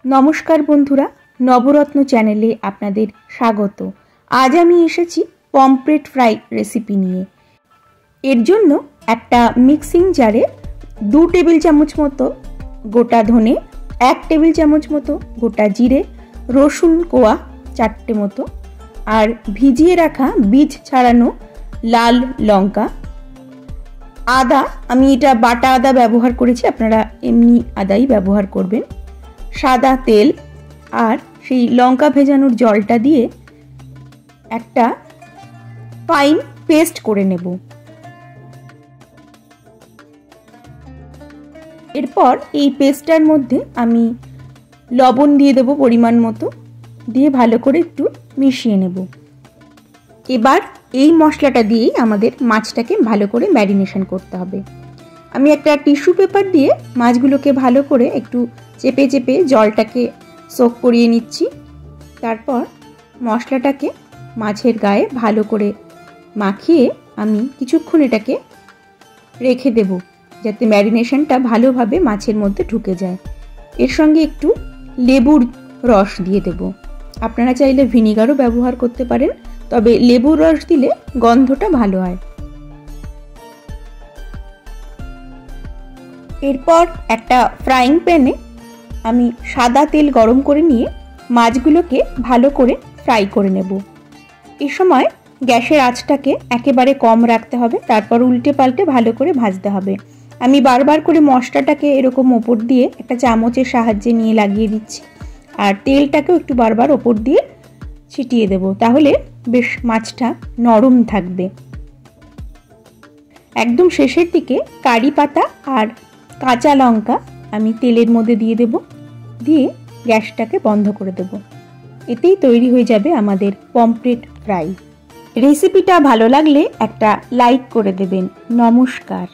নমস্কার বন্ধুরা, নবরত্ন চ্যানেলে আপনাদের স্বাগত। আজ আমি এসেছি পমফ্রেট ফ্রাই রেসিপি নিয়ে। এর জন্য একটা মিক্সিং জারে 2 টেবিল চামচ মতো গোটা ধনে, 1 টেবিল চামচ মতো গোটা জিরে, রসুন কোয়া 4টে মতো, আর ভিজিয়ে রাখা বীজ ছাড়ানো লাল লঙ্কা, আদা, আমি এটা বাটা আদা ব্যবহার করেছি, আপনারা এমনি আদাই ব্যবহার করবেন, সাদা তেল, আর সেই লঙ্কা ভেজানোর জলটা দিয়ে একটা ফাইন পেস্ট করে নেব। এরপর এই পেস্টটার মধ্যে আমি লবণ দিয়ে দেব পরিমাণ মতো, দিয়ে ভালো করে একটু মিশিয়ে নেব। এবার এই মশলাটা দিয়েই আমাদের মাছটাকে ভালো করে ম্যারিনেশন করতে হবে। আমি একটা টিস্যু পেপার দিয়ে মাছগুলোকে ভালো করে একটু চেপে চেপে জলটাকে সোক করিয়ে নিচ্ছি। তারপর মশলাটাকে মাছের গায়ে ভালো করে মাখিয়ে আমি কিছুক্ষণ এটাকে রেখে দেব, যাতে ম্যারিনেশনটা ভালোভাবে মাছের মধ্যে ঢুকে যায়। এর সঙ্গে একটু লেবুর রস দিয়ে দেব। আপনারা চাইলে ভিনিগারও ব্যবহার করতে পারেন, তবে লেবুর রস দিলে গন্ধটা ভালো হয়। এরপর একটা ফ্রাইং প্যানে আমি সাদা তেল গরম করে নিয়ে মাছগুলোকে ভালো করে ফ্রাই করে নেব। এই সময় গ্যাসের আঁচটাকে একেবারে কম রাখতে হবে, তারপর উল্টে পাল্টে ভালো করে ভাজতে হবে। আমি বারবার করে মশলাটাকে এরকম ওপর দিয়ে একটা চামচের সাহায্যে নিয়ে লাগিয়ে দিচ্ছি, আর তেলটাকেও একটু বারবার ওপর দিয়ে ছিটিয়ে দেব, তাহলে বেশ মাছটা নরম থাকবে। একদম শেষের দিকে কারি পাতা আর কাঁচা লঙ্কা আমি তেলের মধ্যে দিয়ে দেব, দিয়ে গ্যাসটাকে বন্ধ করে দেব। এতেই তৈরি হয়ে যাবে আমাদের পমফ্রেট ফ্রাই। রেসিপিটা ভালো লাগলে একটা লাইক করে দেবেন। নমস্কার।